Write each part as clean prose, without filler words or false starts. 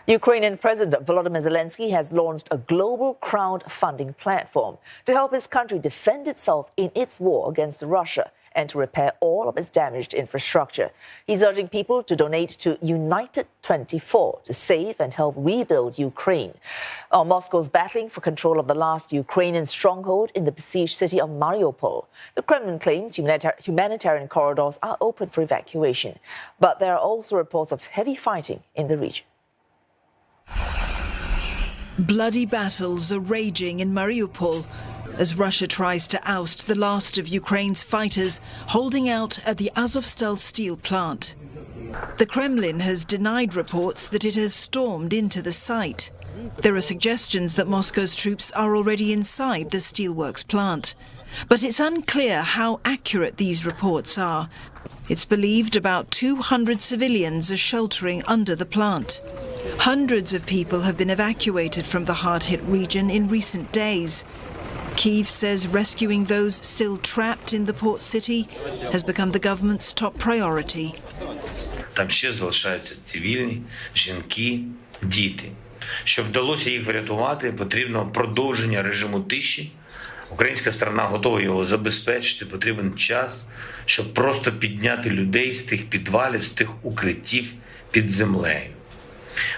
Ukrainian President Volodymyr Zelenskyy has launched a global crowdfunding platform to help his country defend itself in its war against Russia and to repair all of its damaged infrastructure. He's urging people to donate to United 24 to save and help rebuild Ukraine. Moscow's battling for control of the last Ukrainian stronghold in the besieged city of Mariupol. The Kremlin claims humanitarian corridors are open for evacuation, but there are also reports of heavy fighting in the region. Bloody battles are raging in Mariupol as Russia tries to oust the last of Ukraine's fighters holding out at the Azovstal steel plant. The Kremlin has denied reports that it has stormed into the site. There are suggestions that Moscow's troops are already inside the steelworks plant. But it's unclear how accurate these reports are. It's believed about 200 civilians are sheltering under the plant. Hundreds of people have been evacuated from the hard-hit region in recent days. Kyiv says rescuing those still trapped in the port city has become the government's top priority. Там ще залишаються цивільні, жінки, діти. Щоб вдалося їх врятувати, потрібно продовження режиму тиші. Українська сторона готова його забезпечити, потрібен час, щоб просто підняти людей з тих підвалів, з тих укриттів під землею.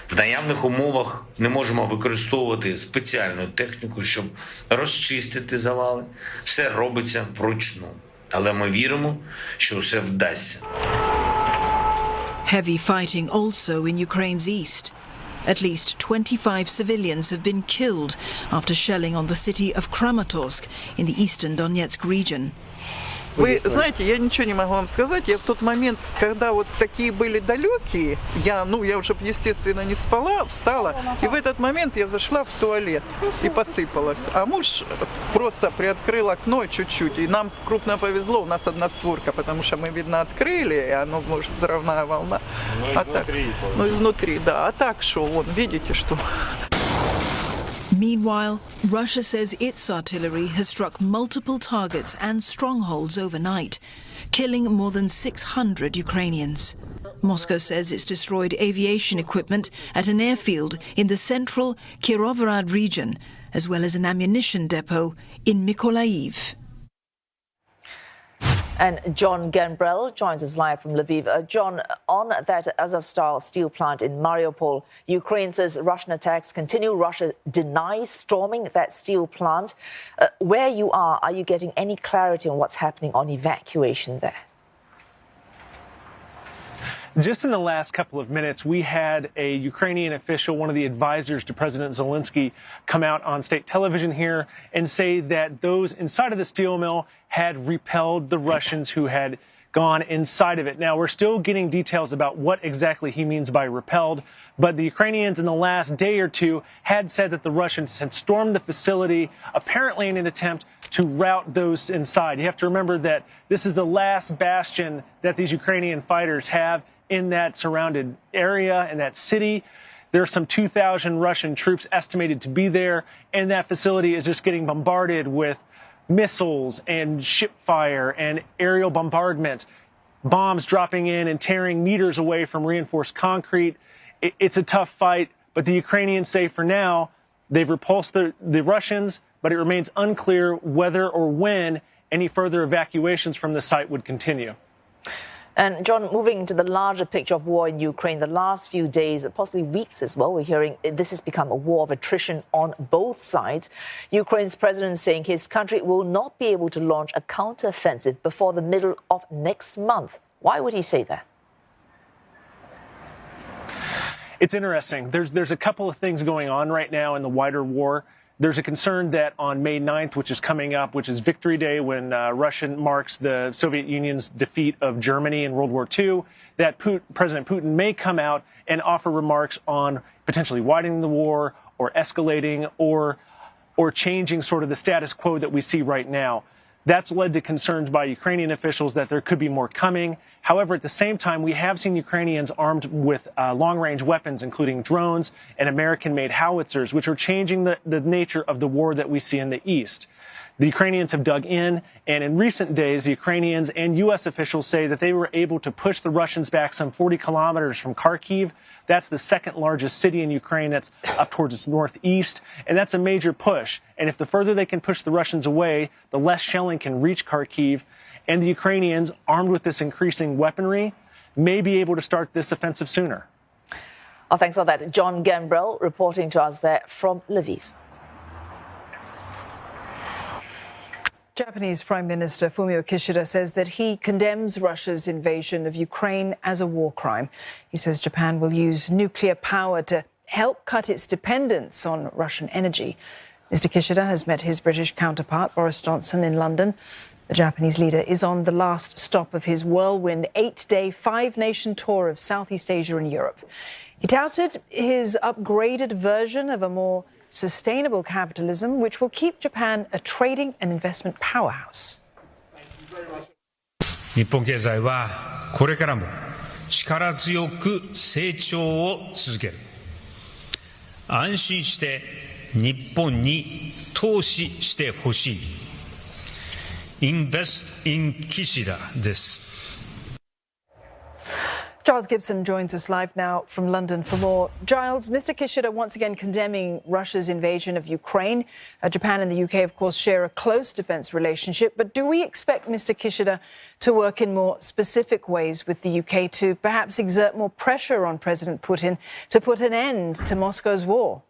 В наявних умовах не можемо використовувати спеціальну техніку, щоб розчистити завали. Все робиться вручну. Але ми віримо, що все вдасться. Heavy fighting also in Ukraine's east. At least 25 civilians have been killed after shelling on the city of Kramatorsk in the eastern Donetsk region. Вы знаете, я ничего не могу вам сказать. Я в тот момент, когда вот такие были далекие, я уже, естественно, не спала, встала, и в этот момент я зашла в туалет и посыпалась. А муж просто приоткрыл окно чуть-чуть, и нам крупно повезло, у нас одна створка, потому что мы, видно, открыли, и оно, может, взрывная волна. Изнутри, да. А так что, вон, видите, что... Meanwhile, Russia says its artillery has struck multiple targets and strongholds overnight, killing more than 600 Ukrainians. Moscow says it's destroyed aviation equipment at an airfield in the central Kirovohrad region, as well as an ammunition depot in Mykolaiv. And John Gambrell joins us live from Lviv. John, on that Azovstal steel plant in Mariupol, Ukraine says Russian attacks continue. Russia denies storming that steel plant. Where you are you getting any clarity on what's happening on evacuation there? Just in the last couple of minutes, we had a Ukrainian official, one of the advisors to President Zelenskyy, come out on state television here and say that those inside of the steel mill had repelled the Russians who had gone inside of it. Now, we're still getting details about what exactly he means by repelled, but the Ukrainians in the last day or two had said that the Russians had stormed the facility, apparently in an attempt to rout those inside. You have to remember that this is the last bastion that these Ukrainian fighters have in that surrounded area, in that city. There are some 2,000 Russian troops estimated to be there, and that facility is just getting bombarded with missiles and ship fire and aerial bombardment, bombs dropping in and tearing meters away from reinforced concrete. It's a tough fight, but the Ukrainians say for now they've repulsed the Russians, but it remains unclear whether or when any further evacuations from the site would continue. And John, moving to the larger picture of war in Ukraine, the last few days, possibly weeks as well, we're hearing this has become a war of attrition on both sides. Ukraine's president saying his country will not be able to launch a counteroffensive before the middle of next month. Why would he say that? It's interesting. There's a couple of things going on right now in the wider war. There's a concern that on May 9th, which is coming up, which is Victory Day, when Russia marks the Soviet Union's defeat of Germany in World War II, that President Putin may come out and offer remarks on potentially widening the war or escalating or changing sort of the status quo that we see right now. That's led to concerns by Ukrainian officials that there could be more coming. However, at the same time, we have seen Ukrainians armed with long-range weapons, including drones and American-made howitzers, which are changing the nature of the war that we see in the East. The Ukrainians have dug in, and in recent days, the Ukrainians and U.S. officials say that they were able to push the Russians back some 40 kilometers from Kharkiv. That's the second largest city in Ukraine. That's up towards its northeast, and that's a major push. And if the further they can push the Russians away, the less shelling can reach Kharkiv. And the Ukrainians, armed with this increasing weaponry, may be able to start this offensive sooner. Oh, thanks for that. John Gambrell reporting to us there from Lviv. Japanese Prime Minister Fumio Kishida says that he condemns Russia's invasion of Ukraine as a war crime. He says Japan will use nuclear power to help cut its dependence on Russian energy. Mr. Kishida has met his British counterpart, Boris Johnson, in London. The Japanese leader is on the last stop of his whirlwind 8-day, 5-nation tour of Southeast Asia and Europe. He touted his upgraded version of a more sustainable capitalism, which will keep Japan a trading and investment powerhouse. 日本経済はこれからも力強く成長を続ける。安心して日本に投資してほしい。Invest in Kishida です。Giles Gibson joins us live now from London for more. Giles, Mr. Kishida once again condemning Russia's invasion of Ukraine. Japan and the UK, of course, share a close defence relationship. But do we expect Mr. Kishida to work in more specific ways with the UK to perhaps exert more pressure on President Putin to put an end to Moscow's war?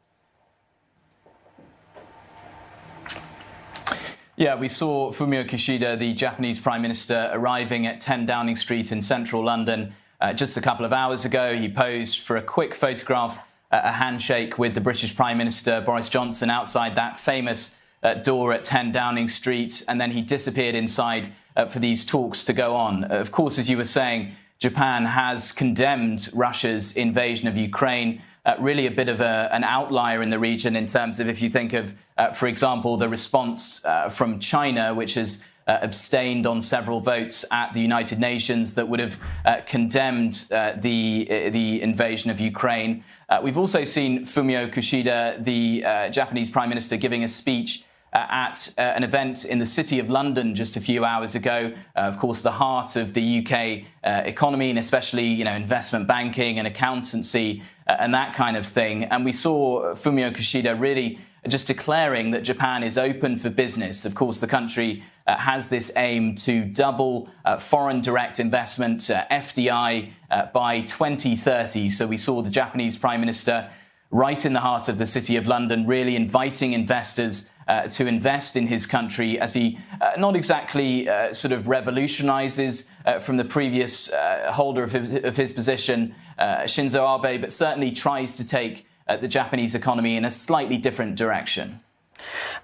Yeah, we saw Fumio Kishida, the Japanese Prime Minister, arriving at 10 Downing Street in central London just a couple of hours ago. He posed for a quick photograph, a handshake with the British Prime Minister Boris Johnson outside that famous door at 10 Downing Street, and then he disappeared inside for these talks to go on. Of course, as you were saying, Japan has condemned Russia's invasion of Ukraine. Really a bit of an outlier in the region in terms of, if you think of, for example, the response from China, which has abstained on several votes at the United Nations that would have condemned the invasion of Ukraine. We've also seen Fumio Kishida, the Japanese Prime Minister, giving a speech at an event in the City of London just a few hours ago. Of course, the heart of the UK economy, and especially, investment banking and accountancy and that kind of thing. And we saw Fumio Kishida really just declaring that Japan is open for business. Of course, the country has this aim to double foreign direct investment, FDI, by 2030. So we saw the Japanese Prime Minister right in the heart of the City of London, really inviting investors to invest in his country, as he not exactly sort of revolutionises from the previous holder of his position, Shinzo Abe, but certainly tries to take the Japanese economy in a slightly different direction.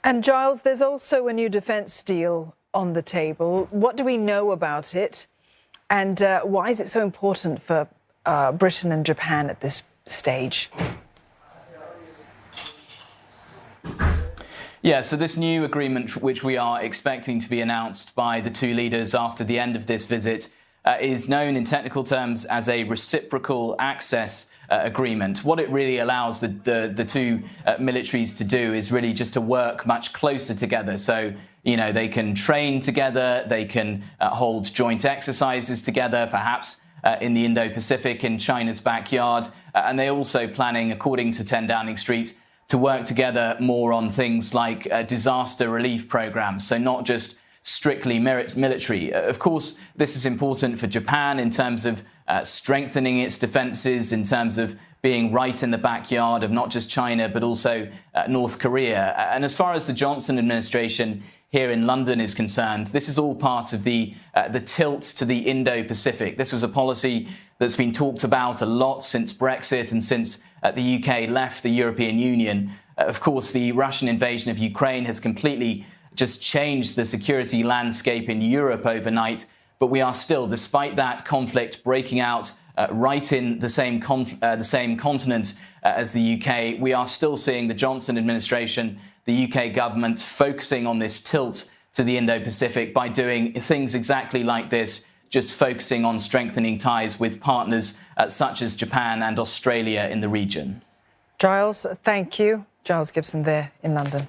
And Giles, there's also a new defence deal on the table. What do we know about it? And why is it so important for Britain and Japan at this stage? Yeah, so this new agreement, which we are expecting to be announced by the two leaders after the end of this visit, is known in technical terms as a reciprocal access agreement. What it really allows the two militaries to do is really just to work much closer together. So, they can train together, they can hold joint exercises together, perhaps in the Indo-Pacific, in China's backyard. And they're also planning, according to 10 Downing Street, to work together more on things like disaster relief programs. So not just strictly military. Of course, this is important for Japan in terms of strengthening its defences, in terms of being right in the backyard of not just China, but also North Korea. And as far as the Johnson administration here in London is concerned, this is all part of the tilt to the Indo-Pacific. This was a policy that's been talked about a lot since Brexit and since the UK left the European Union. Of course, the Russian invasion of Ukraine has completely just changed the security landscape in Europe overnight. But we are still, despite that conflict breaking out right in the same continent as the UK, we are still seeing the Johnson administration, the UK government, focusing on this tilt to the Indo-Pacific by doing things exactly like this, just focusing on strengthening ties with partners such as Japan and Australia in the region. Giles, thank you. Giles Gibson there in London.